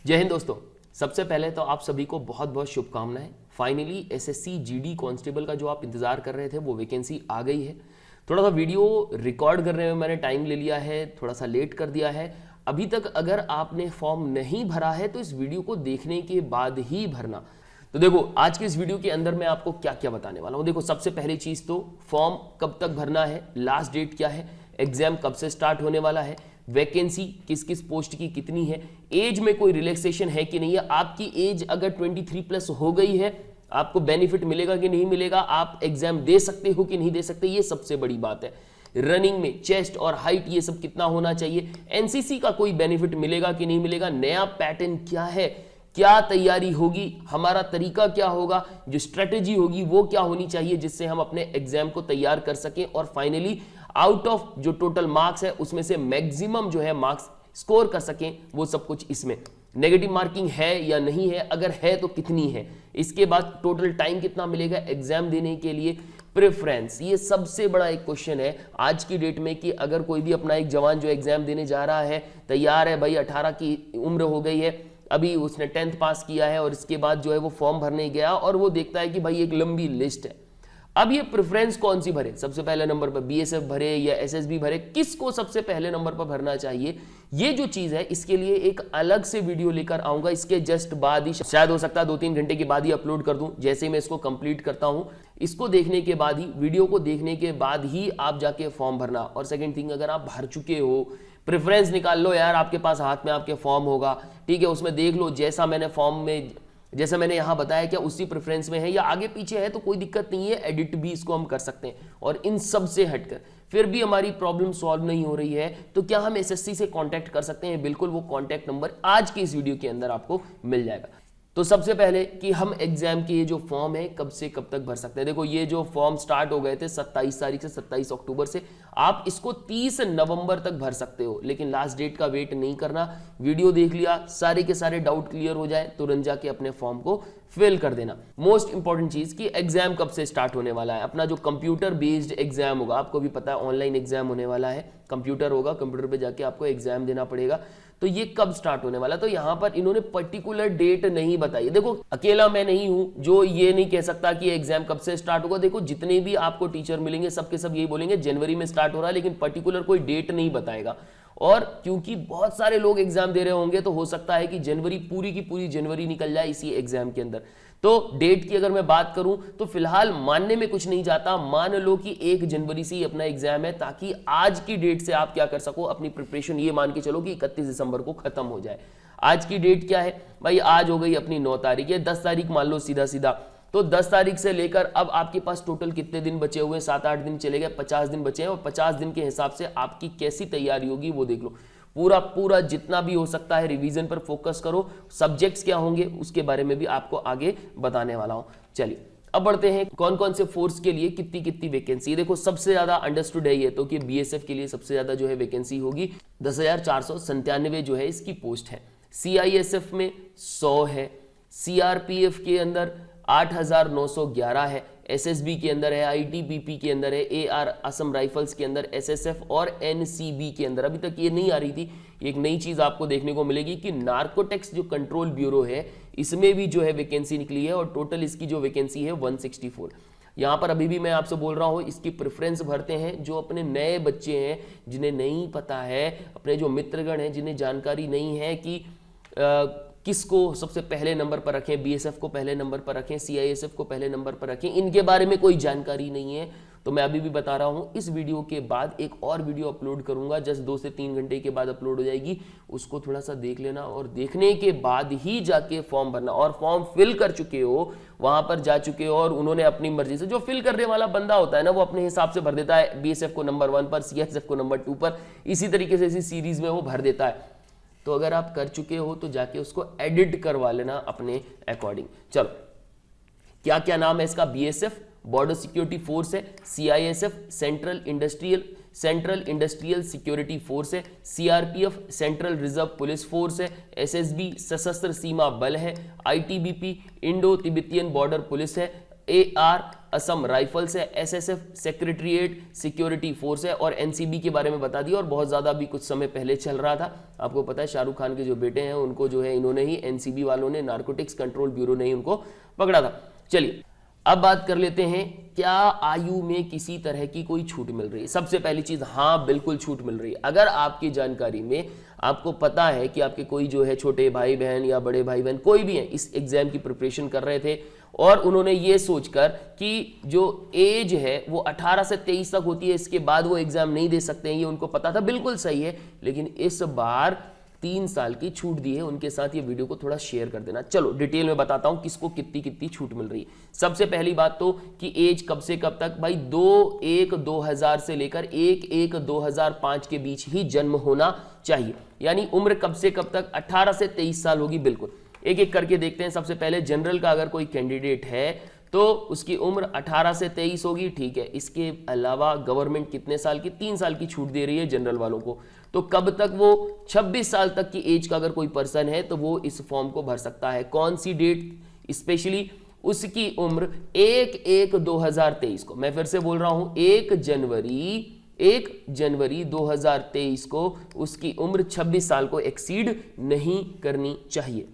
जय हिंद दोस्तों। सबसे पहले तो आप सभी को बहुत बहुत शुभकामनाएं। फाइनली एसएससी जीडी कांस्टेबल का जो आप इंतजार कर रहे थे वो वैकेंसी आ गई है। थोड़ा सा वीडियो रिकॉर्ड करने में मैंने टाइम ले लिया है, थोड़ा सा लेट कर दिया है। अभी तक अगर आपने फॉर्म नहीं भरा है तो इस वीडियो को देखने के बाद ही भरना। तो देखो आज के इस वीडियो के अंदर मैं आपको क्या क्या बताने वाला हूं। देखो सबसे पहली चीज तो फॉर्म कब तक भरना है, लास्ट डेट क्या है, एग्जाम कब से स्टार्ट होने वाला है, वैकेंसी किस किस पोस्ट की कितनी है, एज में कोई रिलैक्सेशन है कि नहीं है, आपकी एज अगर 23 प्लस हो गई है आपको बेनिफिट मिलेगा कि नहीं मिलेगा, आप एग्जाम दे सकते हो कि नहीं दे सकते, ये सबसे बड़ी बात है। रनिंग में चेस्ट और हाइट ये सब कितना होना चाहिए, एनसीसी का कोई बेनिफिट मिलेगा कि नहीं मिलेगा, नया पैटर्न क्या है, क्या तैयारी होगी, हमारा तरीका क्या होगा, जो स्ट्रेटेजी होगी वो क्या होनी चाहिए जिससे हम अपने एग्जाम को तैयार कर सकें और फाइनली आउट ऑफ जो टोटल मार्क्स है उसमें से मैक्सिमम जो है मार्क्स स्कोर कर सकें, वो सब कुछ इसमें। नेगेटिव मार्किंग है या नहीं है, अगर है तो कितनी है, इसके बाद टोटल टाइम कितना मिलेगा एग्जाम देने के लिए, प्रेफरेंस, ये सबसे बड़ा एक क्वेश्चन है आज की डेट में कि अगर कोई भी अपना एक जवान जो एग्जाम देने जा रहा है, तैयार है भाई, 18 की उम्र हो गई है, अभी उसने 10th पास किया है और इसके बाद जो है वो फॉर्म भरने गया और वो देखता है कि भाई एक लंबी लिस्ट है, अब ये प्रेफरेंस कौन सी भरे, सबसे पहले नंबर पर बीएसएफ भरे या एसएसबी भरे, किसको सबसे पहले नंबर पर भरना चाहिए, ये जो चीज है इसके लिए एक अलग से वीडियो लेकर आऊंगा। इसके जस्ट बाद ही, शायद हो सकता है 2-3 घंटे के बाद ही अपलोड कर दूं, जैसे मैं इसको कंप्लीट करता हूं, इसको देखने के बाद ही, वीडियो को देखने के बाद ही आप जाके फॉर्म भरना। और सेकेंड थिंग, अगर आप भर चुके हो, प्रेफरेंस निकाल लो यार, आपके पास हाथ में आपके फॉर्म होगा, ठीक है, उसमें देख लो जैसा मैंने फॉर्म में, जैसा मैंने यहां बताया क्या उसी प्रेफरेंस में है या आगे पीछे है तो कोई दिक्कत नहीं है, एडिट भी इसको हम कर सकते हैं। और इन सब से हटकर फिर भी हमारी प्रॉब्लम सॉल्व नहीं हो रही है तो क्या हम एसएससी से कांटेक्ट कर सकते हैं? बिल्कुल, वो कांटेक्ट नंबर आज के इस वीडियो के अंदर आपको मिल जाएगा। तो सबसे पहले कि हम एग्जाम के ये जो फॉर्म है कब से कब तक भर सकते हैं। देखो ये जो फॉर्म स्टार्ट हो गए थे 27 तारीख से 27 अक्टूबर से, आप इसको 30 नवंबर तक भर सकते हो, लेकिन लास्ट डेट का वेट नहीं करना। वीडियो देख लिया, सारे के सारे डाउट क्लियर हो जाए, तुरंत जाके अपने फॉर्म को फिल कर देना। मोस्ट इंपॉर्टेंट चीज कि एग्जाम कब से स्टार्ट होने वाला है। अपना जो कंप्यूटर बेस्ड एग्जाम होगा, आपको भी पता है ऑनलाइन एग्जाम होने वाला है, कंप्यूटर होगा, कंप्यूटर पे जाके आपको एग्जाम देना पड़ेगा। तो ये कब स्टार्ट होने वाला, तो यहां पर इन्होंने पर्टिकुलर डेट नहीं बताई। देखो अकेला मैं नहीं हूं जो ये नहीं कह सकता कि एग्जाम कब से स्टार्ट होगा। देखो जितने भी आपको टीचर मिलेंगे सबके सब यही बोलेंगे जनवरी में स्टार्ट हो रहा है, लेकिन पर्टिकुलर कोई डेट नहीं बताएगा। और क्योंकि बहुत सारे लोग एग्जाम दे रहे होंगे तो हो सकता है कि जनवरी, पूरी की पूरी जनवरी निकल जाए इसी एग्जाम के अंदर। तो डेट की अगर मैं बात करूं तो फिलहाल मानने में कुछ नहीं जाता, मान लो कि 1 जनवरी से ही अपना एग्जाम है, ताकि आज की डेट से आप क्या कर सको, अपनी प्रिपरेशन ये मान के चलो कि 31 दिसंबर को खत्म हो जाए। आज की डेट क्या है भाई, आज हो गई अपनी 9 तारीख या 10 तारीख मान लो सीधा सीधा, तो 10 तारीख से लेकर अब आपके पास टोटल कितने दिन बचे हुए हैं, 7-8 दिन चले गए, 50 दिन बचे हैं और 50 दिन के हिसाब से आपकी कैसी तैयारी होगी वो देख लो। पूरा जितना भी हो सकता है रिवीजन पर फोकस करो, सब्जेक्ट्स क्या होंगे उसके बारे में भी आपको आगे बताने वाला हूं। चलिए अब बढ़ते हैं, कौन कौन से फोर्स के लिए कितनी कितनी वैकेंसी। देखो सबसे ज्यादा अंडरस्टूड है ये तो कि बीएसएफ के लिए सबसे ज्यादा जो है वैकेंसी होगी, 10,497 जो है इसकी पोस्ट है। सीआईएसएफ में 100 है, सीआरपीएफ के अंदर 8,911 है, एसएसबी के अंदर है, आईटीबीपी के अंदर है, एआर असम राइफल्स के अंदर, एसएसएफ और एनसीबी के अंदर। अभी तक ये नहीं आ रही थी, एक नई चीज आपको देखने को मिलेगी कि नार्कोटिक्स जो कंट्रोल ब्यूरो है इसमें भी जो है वैकेंसी निकली है और टोटल इसकी जो वैकेंसी है 164। यहां पर अभी भी मैं आपसे बोल रहा हूं इसकी प्रेफरेंस भरते हैं जो अपने नए बच्चे हैं, जिन्हें नहीं पता है, अपने जो मित्रगण हैं जिन्हें जानकारी नहीं है कि किसको सबसे पहले नंबर पर रखें, बीएसएफ को पहले नंबर पर रखें, सीआईएसएफ को पहले नंबर पर रखें, इनके बारे में कोई जानकारी नहीं है। तो मैं अभी भी बता रहा हूं, इस वीडियो के बाद एक और वीडियो अपलोड करूंगा, जस्ट 2 से 3 घंटे के बाद अपलोड हो जाएगी, उसको थोड़ा सा देख लेना और देखने के बाद ही जाके फॉर्म भरना। और फॉर्म फिल कर चुके हो, वहां पर जा चुके हो और उन्होंने अपनी मर्जी से, जो फिल करने वाला बंदा होता है ना वो अपने हिसाब से भर देता है, बीएसएफ को नंबर 1 पर, सीआईएसएफ को नंबर 2 पर, इसी तरीके से इसी सीरीज में वो भर देता है। तो अगर आप कर चुके हो तो जाके उसको एडिट करवा लेना अपने अकॉर्डिंग। चलो क्या क्या नाम है इसका, बीएसएफ बॉर्डर सिक्योरिटी फोर्स है, CISF central industrial security force है, CRPF central reserve police force है, एसएसबी सशस्त्र सीमा बल है, ITBP Indo Tibetan border police है, एआर असम राइफल्स है, एसएसएफ सेक्रेटरीट सिक्योरिटी फोर्स है, और एनसीबी के बारे में बता दिया। और बहुत ज्यादा अभी कुछ समय पहले चल रहा था, आपको पता है शाहरुख खान के जो बेटे हैं उनको जो है इन्होंने ही, एनसीबी वालों ने, नारकोटिक्स कंट्रोल ब्यूरो ने ही उनको पकड़ा था। चलिए अब बात कर लेते हैं, क्या आयु में किसी तरह की कोई छूट मिल रही है? सबसे पहली चीज, हाँ बिल्कुल छूट मिल रही है। अगर आपकी जानकारी में आपको पता है कि आपके कोई जो है छोटे भाई बहन या बड़े भाई बहन कोई भी है इस एग्जाम की प्रिपरेशन कर रहे थे और उन्होंने ये सोचकर कि जो एज है वो 18 से 23 तक होती है, इसके बाद वो एग्जाम नहीं दे सकते हैं, ये उनको पता था, बिल्कुल सही है। लेकिन इस बार 3 साल की छूट दी है, उनके साथ ये वीडियो को थोड़ा शेयर कर देना। चलो डिटेल में बताता हूं किसको कितनी कितनी छूट मिल रही है। सबसे पहली बात तो कि एज कब से कब तक, भाई 2/1/2000 से लेकर 1/1/2005 के बीच ही जन्म होना चाहिए। यानी उम्र कब से कब तक, 18 से 23 साल होगी। बिल्कुल एक एक करके देखते हैं। सबसे पहले जनरल का अगर कोई कैंडिडेट है तो उसकी उम्र 18 से 23 होगी, ठीक है। इसके अलावा गवर्नमेंट कितने साल की, 3 साल की छूट दे रही है जनरल वालों को। तो कब तक, वो 26 साल तक की एज का अगर कोई पर्सन है तो वो इस फॉर्म को भर सकता है। कौन सी डेट स्पेशली, उसकी उम्र 1/1/2023 को, मैं फिर से बोल रहा हूं 1 जनवरी 2023 को उसकी उम्र 26 साल को एक्सीड नहीं करनी चाहिए।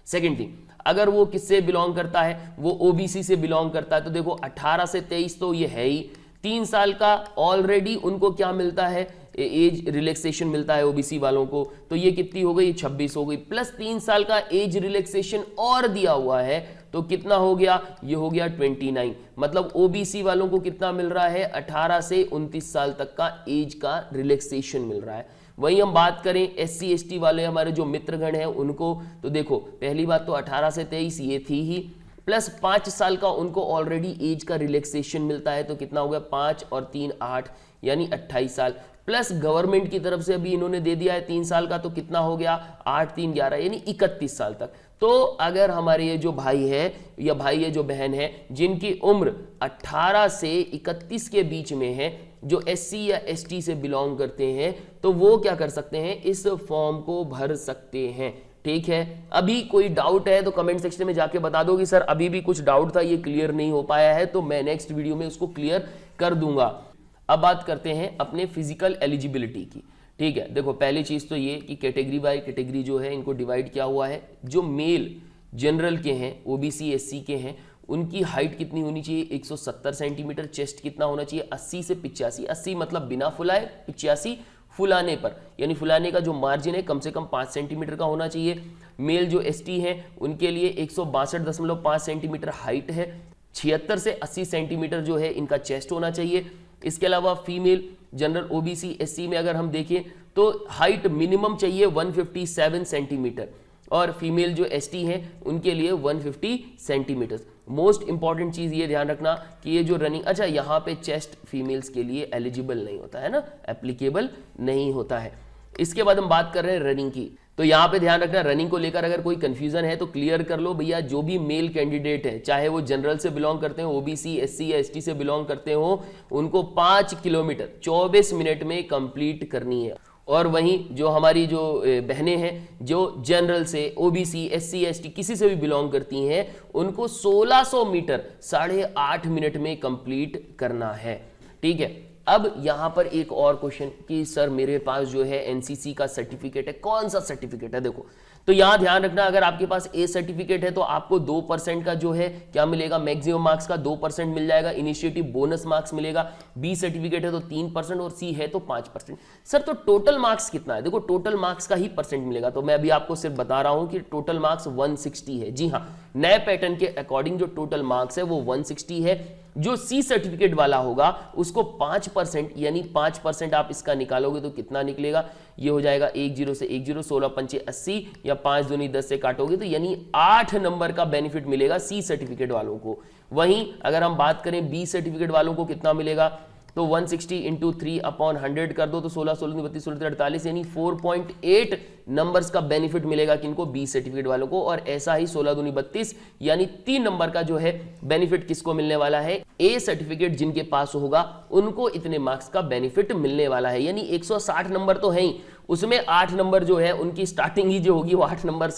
सेकेंड थिंग, अगर वो किससे बिलोंग करता है, वो ओबीसी से बिलोंग करता है, तो देखो 18 से 23 तो ये है ही, 3 साल का ऑलरेडी उनको क्या मिलता है, एज रिलैक्सेशन मिलता है ओबीसी वालों को। तो ये कितनी हो गई, 26 हो गई, प्लस 3 साल का एज रिलैक्सेशन और दिया हुआ है, तो कितना हो गया, ये हो गया 29। मतलब ओबीसी वालों को कितना मिल रहा है, 18 से 29 साल तक का एज का रिलैक्सेशन मिल रहा है। वहीं हम बात करें एससी एसटी वाले हमारे जो मित्रगण हैं उनको, तो देखो पहली बात तो 18 से 23 ये थी ही, प्लस 5 साल का उनको ऑलरेडी एज का रिलैक्सेशन मिलता है, तो कितना हो गया, 5 और 3 8 यानी 28 साल, प्लस गवर्नमेंट की तरफ से अभी इन्होंने दे दिया है 3 साल का, तो कितना हो गया, 8 3 11 यानी 31 साल तक। तो अगर हमारे ये जो भाई है या भाई ये जो बहन है जिनकी उम्र 18 से 31 के बीच में है, जो एससी या एसटी से बिलोंग करते हैं, तो वो क्या कर सकते हैं, इस फॉर्म को भर सकते हैं। ठीक है, अभी कोई डाउट है तो कमेंट सेक्शन में जाके बता दो कि सर अभी भी कुछ डाउट था, ये क्लियर नहीं हो पाया है, तो मैं नेक्स्ट वीडियो में उसको क्लियर कर दूंगा। अब बात करते हैं अपने फिजिकल एलिजिबिलिटी की। ठीक है, देखो पहली चीज तो ये कि कैटेगरी बाय कैटेगरी जो है इनको डिवाइड किया हुआ है। जो मेल जनरल के हैं, ओबीसी एससी के हैं, उनकी हाइट कितनी होनी चाहिए, 170 सेंटीमीटर, चेस्ट कितना होना चाहिए, 80 से 85, 80 मतलब बिना फुलाए, 85 फुलाने पर, यानी फुलाने का जो मार्जिन है कम से कम 5 सेंटीमीटर का होना चाहिए। मेल जो एसटी है उनके लिए 162.5 सेंटीमीटर हाइट है, 76 से 80 सेंटीमीटर जो है इनका चेस्ट होना चाहिए। इसके अलावा फीमेल जनरल ओबीसी एससी में अगर हम देखें तो हाइट मिनिमम चाहिए 157 सेंटीमीटर, और फीमेल जो एसटी हैं उनके लिए 150 सेंटीमीटर। मोस्ट इंपॉर्टेंट चीज ये ध्यान रखना कि ये जो रनिंग, अच्छा यहाँ पे चेस्ट फीमेल्स के लिए एलिजिबल नहीं होता है ना, एप्लीकेबल नहीं होता है। इसके बाद हम बात कर रहे हैं रनिंग की, तो यहाँ पे ध्यान रखना, रनिंग को लेकर अगर कोई कंफ्यूजन है तो क्लियर कर लो भैया। जो भी मेल कैंडिडेट है, चाहे वो जनरल से बिलोंग करते हो, ओबीसी एससी या एसटी से बिलोंग करते हो, उनको 5 किलोमीटर 24 मिनट में कंप्लीट करनी है। और वहीं जो हमारी जो बहनें हैं जो जनरल से, ओबीसी एससी एसटी किसी से भी बिलोंग करती हैं, उनको 1600 मीटर 8.5 मिनट में कंप्लीट करना है। ठीक है, अब यहां पर एक और क्वेश्चन कि सर मेरे पास जो है एनसीसी का सर्टिफिकेट है, कौन सा सर्टिफिकेट है, देखो तो यहां ध्यान रखना, अगर आपके पास ए सर्टिफिकेट है तो आपको 2% का जो है क्या मिलेगा, मैक्सिमम मार्क्स का 2% मिल जाएगा, इनिशिएटिव बोनस मार्क्स मिलेगा। बी सर्टिफिकेट है तो 3% और सी है तो 5%। सर तो टोटल मार्क्स कितना है, देखो टोटल मार्क्स का ही परसेंट मिलेगा, तो मैं अभी आपको सिर्फ बता रहा हूं कि टोटल मार्क्स 160 है। जी हाँ, नए पैटर्न के अकॉर्डिंग जो टोटल मार्क्स है वो 160 है। जो सी सर्टिफिकेट वाला होगा उसको 5% यानी 5% आप इसका निकालोगे तो कितना निकलेगा, ये हो जाएगा 10 से 10, 16 पंचे 80, या 5 दूनी 10 से काटोगे तो यानी 8 नंबर का बेनिफिट मिलेगा सी सर्टिफिकेट वालों को। वहीं अगर हम बात करें बी सर्टिफिकेट वालों को कितना मिलेगा, तो 160 इंटू 3/100 कर दो तो 16 16 32 16 48 यानी 4.8 नंबर्स का बेनिफिट मिलेगा किनको, बी सर्टिफिकेट वालों को। और ऐसा ही 16 दूनी 32 यानी 3 नंबर का जो है बेनिफिट किसको मिलने वाला है, ए सर्टिफिकेट जिनके पास होगा उनको इतने मार्क्स का बेनिफिट मिलने वाला है। यानी 160 नंबर तो है ही, उसमें 8 नंबर जो है उनकी स्टार्टिंग ही जो होगी वो 8 नंबर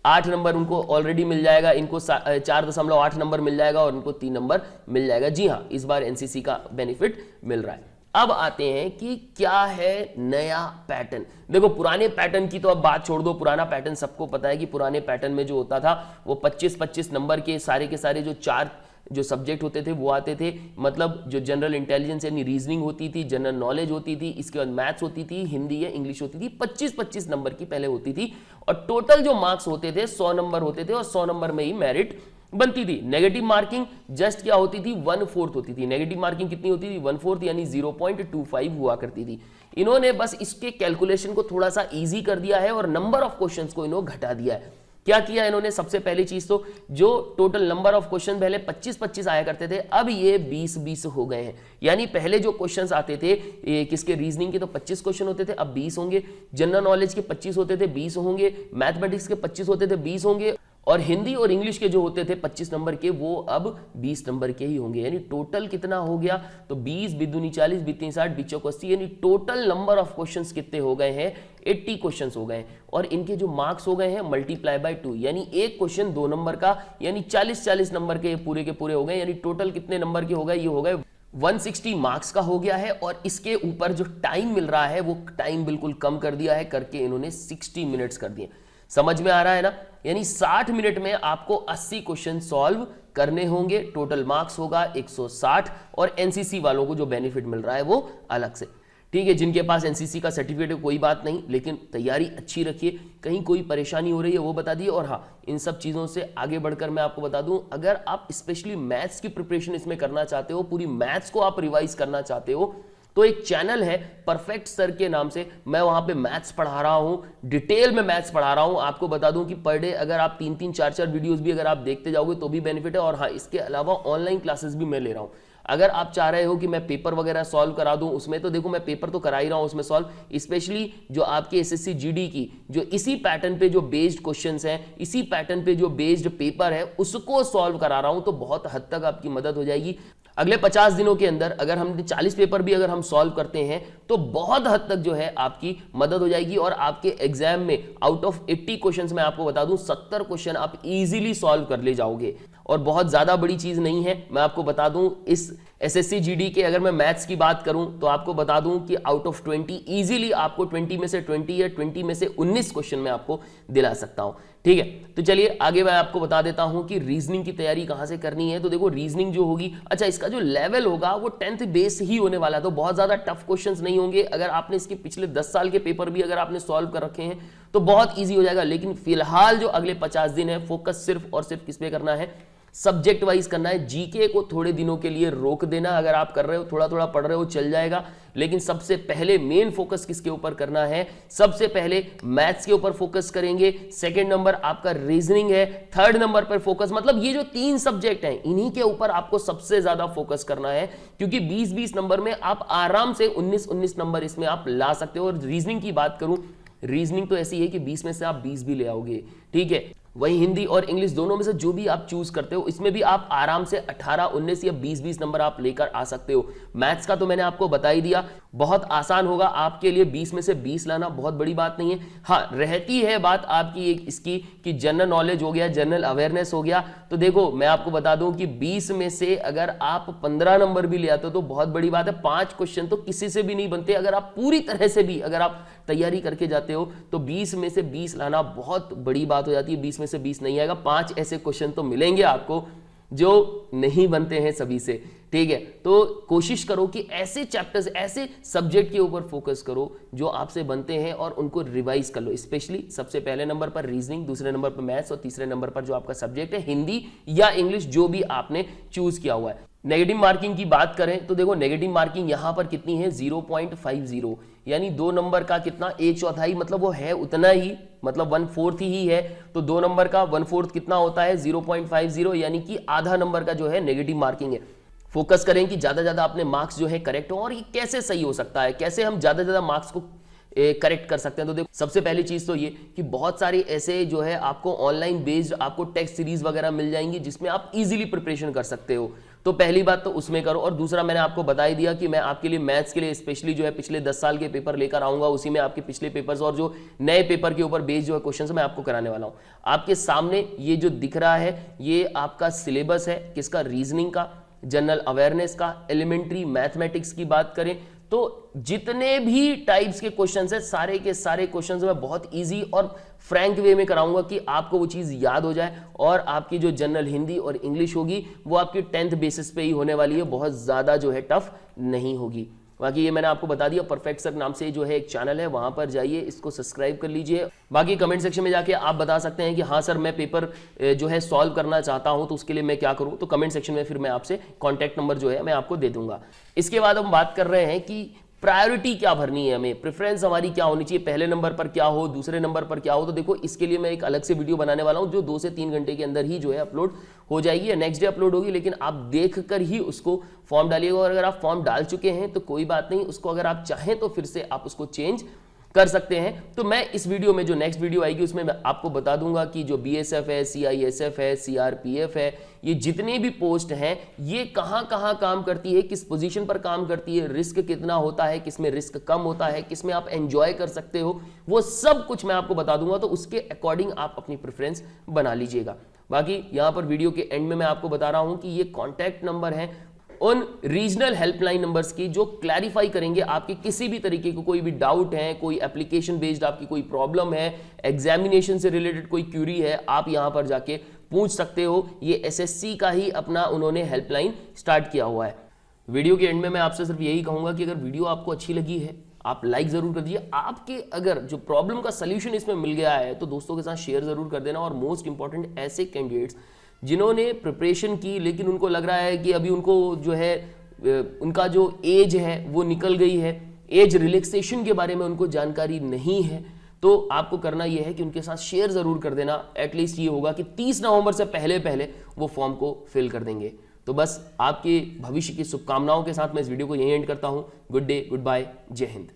8 नंबर उनको ऑलरेडी मिल जाएगा, इनको 4.8 नंबर मिल जाएगा और इनको 3 नंबर मिल जाएगा। जी हाँ, इस बार एनसीसी का बेनिफिट मिल रहा है। अब आते हैं कि क्या है नया पैटर्न। देखो पुराने पैटर्न की तो अब बात छोड़ दो, पुराना पैटर्न सबको पता है कि पुराने पैटर्न में जो होता था वो 25-25 नंबर के सारे जो 4 जो सब्जेक्ट होते थे वो आते थे। मतलब जो जनरल इंटेलिजेंस यानी रीजनिंग होती थी, जनरल नॉलेज होती थी, इसके बाद मैथ्स होती थी, हिंदी या इंग्लिश होती थी, 25-25 नंबर की पहले होती थी और टोटल जो मार्क्स होते थे 100 नंबर होते थे और 100 नंबर में ही मेरिट बनती थी। नेगेटिव मार्किंग जस्ट क्या होती थी, 1/4 होती थी। नेगेटिव मार्किंग कितनी होती थी, 1/4 यानी 0.25 हुआ करती थी। इन्होंने बस इसके कैलकुलेशन को थोड़ा सा इजी कर दिया है और नंबर ऑफ क्वेश्चंस को इन्होंने घटा दिया है। क्या किया इन्होंने, सबसे पहली चीज तो जो टोटल नंबर ऑफ क्वेश्चन पहले 25-25 आया करते थे, अब ये 20-20 हो गए हैं। यानी पहले जो क्वेश्चंस आते थे किसके, रीजनिंग के तो 25 क्वेश्चन होते थे, अब 20 होंगे। जनरल नॉलेज के 25 होते थे, 20 होंगे। मैथमेटिक्स के 25 होते थे, 20 होंगे। और हिंदी और इंग्लिश के जो होते थे 25 नंबर के, वो अब 20 नंबर के ही होंगे। यानी टोटल कितना हो गया, तो 20 2 40 2 60 20 80, यानी टोटल नंबर ऑफ क्वेश्चंस कितने हो गए हैं, 80 क्वेश्चंस हो गए। और इनके जो मार्क्स हो गए हैं मल्टीप्लाई बाय 2, यानी एक क्वेश्चन 2 नंबर का, यानी 40 नंबर के पूरे हो गए। यानी टोटल कितने नंबर के हो गए, ये हो गए 160 मार्क्स का हो गया है। और इसके ऊपर जो टाइम मिल रहा है वो टाइम बिल्कुल कम कर दिया है, करके इन्होंने 60 मिनट्स कर दिए। समझ में आ रहा है ना, यानी 60 मिनट में आपको 80 क्वेश्चन सॉल्व करने होंगे। टोटल मार्क्स होगा 160 और एनसीसी वालों को जो बेनिफिट मिल रहा है वो अलग से। ठीक है, जिनके पास एनसीसी का सर्टिफिकेट है कोई बात नहीं, लेकिन तैयारी अच्छी रखिए। कहीं कोई परेशानी हो रही है वो बता दिए। और हाँ, इन सब चीज़ों से आगे बढ़कर मैं आपको बता दूं, अगर आप स्पेशली मैथ्स की प्रिपरेशन इसमें करना चाहते हो, पूरी मैथ्स को आप रिवाइज करना चाहते हो, तो एक चैनल है परफेक्ट सर के नाम से, मैं वहां पे मैथ्स पढ़ा रहा हूं, डिटेल में मैथ्स पढ़ा रहा हूं। आपको बता दूं कि पर डे अगर आप 3-3 4-4 वीडियोस भी अगर आप देखते जाओगे तो भी बेनिफिट है। और हाँ, इसके अलावा ऑनलाइन क्लासेस भी मैं ले रहा हूं। अगर आप चाह रहे हो कि मैं पेपर वगैरह सॉल्व करा दूं, उसमें तो देखो मैं पेपर तो करा ही रहा हूं उसमें सॉल्व, स्पेशली जो आपके एसएससी जीडी की जो इसी पैटर्न पे जो बेस्ड क्वेश्चंस हैं, इसी पैटर्न पे जो बेस्ड पेपर है, उसको सॉल्व करा रहा हूं। तो बहुत हद तक आपकी मदद हो जाएगी। अगले 50 दिनों के अंदर अगर हम 40 पेपर भी अगर हम सॉल्व करते हैं तो बहुत हद तक जो है आपकी मदद हो जाएगी। और आपके एग्जाम में आउट ऑफ 80 क्वेश्चंस मैं आपको बता दूं 70 क्वेश्चन आप इजीली सॉल्व कर ले जाओगे। और बहुत ज्यादा बड़ी चीज नहीं है, मैं आपको बता दूं इस एसएससी जीडी के अगर मैं मैथ्स की बात करूं तो आपको बता दूं कि आउट ऑफ 20 इजीली आपको 20 में से 20 या 20 में से 19 क्वेश्चन मैं आपको दिला सकता हूं। ठीक है, तो चलिए आगे मैं आपको बता देता हूं कि रीजनिंग की तैयारी कहां से करनी है। तो देखो रीजनिंग जो होगी, अच्छा इसका जो लेवल होगा वो 10th बेस ही होने वाला है, तो बहुत ज्यादा टफ क्वेश्चंस नहीं होंगे। अगर आपने इसके पिछले 10 साल के पेपर भी अगर आपने सॉल्व कर रखे हैं तो बहुत ईजी हो जाएगा। लेकिन फिलहाल जो अगले 50 दिन है, फोकस सिर्फ और सिर्फ किस पे करना है, सब्जेक्ट वाइज करना है। जीके को थोड़े दिनों के लिए रोक देना, अगर आप कर रहे हो थोड़ा थोड़ा पढ़ रहे हो चल जाएगा, लेकिन सबसे पहले मेन फोकस किसके ऊपर करना है, सबसे पहले मैथ्स के ऊपर फोकस करेंगे। सेकंड नंबर आपका रीजनिंग है, थर्ड नंबर पर फोकस, मतलब ये जो 3 सब्जेक्ट हैं इन्हीं के ऊपर आपको सबसे ज्यादा फोकस करना है, क्योंकि 20-20 नंबर में आप आराम से 19-19 नंबर इसमें आप ला सकते हो। और रीजनिंग की बात करूं, रीजनिंग तो ऐसी है कि 20 में से आप 20 भी ले आओगे। ठीक है, वही हिंदी और इंग्लिश दोनों में से जो भी आप चूज करते हो, इसमें भी आप आराम से 18, 19 या 20 नंबर आप लेकर आ सकते हो। मैथ्स का तो मैंने आपको बता ही दिया, बहुत आसान होगा आपके लिए, 20 में से 20 लाना बहुत बड़ी बात नहीं है। हाँ, रहती है बात आपकी एक इसकी कि जनरल नॉलेज हो गया, जनरल अवेयरनेस हो गया। तो देखो मैं आपको बता दूं कि 20 में से अगर आप 15 नंबर भी ले आते हो तो बहुत बड़ी बात है। 5 क्वेश्चन तो किसी से भी नहीं बनते, अगर आप पूरी तरह से भी अगर आप तैयारी करके जाते हो तो 20 में से 20 लाना बहुत बड़ी बात हो जाती है। 20 में से 20 नहीं आएगा, 5 ऐसे क्वेश्चन तो मिलेंगे आपको जो नहीं बनते हैं सभी से। ठीक है, तो कोशिश करो कि ऐसे चैप्टर्स, ऐसे सब्जेक्ट के ऊपर फोकस करो जो आपसे बनते हैं और उनको रिवाइज कर लो। स्पेशली सबसे पहले नंबर पर रीजनिंग, दूसरे नंबर पर मैथ्स और तीसरे नंबर पर जो आपका सब्जेक्ट है हिंदी या इंग्लिश, जो भी आपने चूज किया हुआ है। नेगेटिव मार्किंग की बात करें तो देखो नेगेटिव मार्किंग यहां पर कितनी है, 0.50, यानी 2 नंबर का कितना, 1/4, मतलब वो है उतना ही, मतलब 1/4 ही है। तो 2 नंबर का 1/4 कितना होता है, 0.50, यानी कि आधा नंबर का जो है नेगेटिव मार्किंग है। फोकस करें कि ज्यादा ज्यादा अपने मार्क्स जो है करेक्ट हो। और ये कैसे सही हो सकता है, कैसे हम ज्यादा ज्यादा मार्क्स को करेक्ट कर सकते हैं। तो देखो सबसे पहली चीज तो ये कि बहुत सारे ऐसे जो है आपको ऑनलाइन बेस्ड आपको टेक्स्ट सीरीज वगैरह मिल जाएंगी जिसमें आप इजीली प्रिपरेशन कर सकते हो। तो पहली बात तो उसमें करो। और दूसरा मैंने आपको बता ही दिया कि मैं आपके लिए मैथ्स के लिए स्पेशली जो है पिछले 10 साल के पेपर लेकर आऊंगा, उसी में आपके पिछले पेपर्स और जो नए पेपर के ऊपर बेस्ड जो है क्वेश्चंस मैं आपको कराने वाला हूं। आपके सामने ये जो दिख रहा है ये आपका सिलेबस है, किसका, रीजनिंग का, जनरल अवेयरनेस का, एलिमेंट्री मैथमेटिक्स की बात करें तो जितने भी टाइप्स के क्वेश्चंस हैं सारे के सारे क्वेश्चंस मैं बहुत इजी और फ्रैंक वे में कराऊंगा कि आपको वो चीज याद हो जाए। और आपकी जो जनरल हिंदी और इंग्लिश होगी वो आपकी 10th बेसिस पे ही होने वाली है, बहुत ज्यादा जो है टफ नहीं होगी। बाकी ये मैंने आपको बता दिया, परफेक्ट सर नाम से जो है एक चैनल है, वहां पर जाइए, इसको सब्सक्राइब कर लीजिए। बाकी कमेंट सेक्शन में जाके आप बता सकते हैं कि हाँ सर मैं पेपर जो है सॉल्व करना चाहता हूं तो उसके लिए मैं क्या करूं, तो कमेंट सेक्शन में फिर मैं आपसे कॉन्टैक्ट नंबर जो है मैं आपको दे दूंगा। इसके बाद हम बात कर रहे हैं कि प्रायोरिटी क्या भरनी है, हमें प्रेफरेंस हमारी क्या होनी चाहिए, पहले नंबर पर क्या हो, दूसरे नंबर पर क्या हो। तो देखो इसके लिए मैं एक अलग से वीडियो बनाने वाला हूं जो 2 से 3 घंटे के अंदर ही जो है अपलोड हो जाएगी, या नेक्स्ट डे अपलोड होगी, लेकिन आप देख कर ही उसको फॉर्म डालिएगा। और अगर आप फॉर्म डाल चुके हैं तो कोई बात नहीं, उसको अगर आप चाहें तो फिर से आप उसको चेंज कर सकते हैं। तो मैं इस वीडियो में जो नेक्स्ट वीडियो आएगी उसमें मैं आपको बता दूंगा कि जो बीएसएफ है, सीआईएसएफ है, सीआरपीएफ है, ये जितनी भी पोस्ट हैं ये कहां कहां काम करती है, किस पोजीशन पर काम करती है, रिस्क कितना होता है, किसमें रिस्क कम होता है, किसमें आप एंजॉय कर सकते हो, वो सब कुछ मैं आपको बता दूंगा। तो उसके अकॉर्डिंग आप अपनी प्रेफरेंस बना लीजिएगा। बाकी यहां पर वीडियो के एंड में मैं आपको बता रहा हूं कि ये कॉन्टैक्ट नंबर है उन रीजनल हेल्पलाइन नंबर्स की जो क्लैरिफाई करेंगे आपके किसी भी तरीके को, कोई भी डाउट है, कोई एप्लीकेशन बेस्ड आपकी कोई प्रॉब्लम है, एग्जामिनेशन से रिलेटेड कोई क्यूरी है, आप यहां पर जाके पूछ सकते हो। ये एसएससी का ही अपना उन्होंने हेल्पलाइन स्टार्ट किया हुआ है। वीडियो के एंड में मैं आपसे सिर्फ यही कहूंगा कि अगर वीडियो आपको अच्छी लगी है आप लाइक जरूर कर दीजिए। आपके अगर जो प्रॉब्लम का सोल्यूशन इसमें मिल गया है तो दोस्तों के साथ शेयर जरूर कर देना। और मोस्ट इंपॉर्टेंट ऐसे कैंडिडेट्स जिन्होंने प्रिपरेशन की लेकिन उनको लग रहा है कि अभी उनको जो है उनका जो एज है वो निकल गई है, एज रिलैक्सेशन के बारे में उनको जानकारी नहीं है, तो आपको करना यह है कि उनके साथ शेयर जरूर कर देना। एटलीस्ट ये होगा कि 30 नवंबर से पहले पहले वो फॉर्म को फिल कर देंगे। तो बस आपके भविष्य की शुभकामनाओं के साथ मैं इस वीडियो को यहीं एंड करता हूं। गुड डे, गुड बाय, जय हिंद।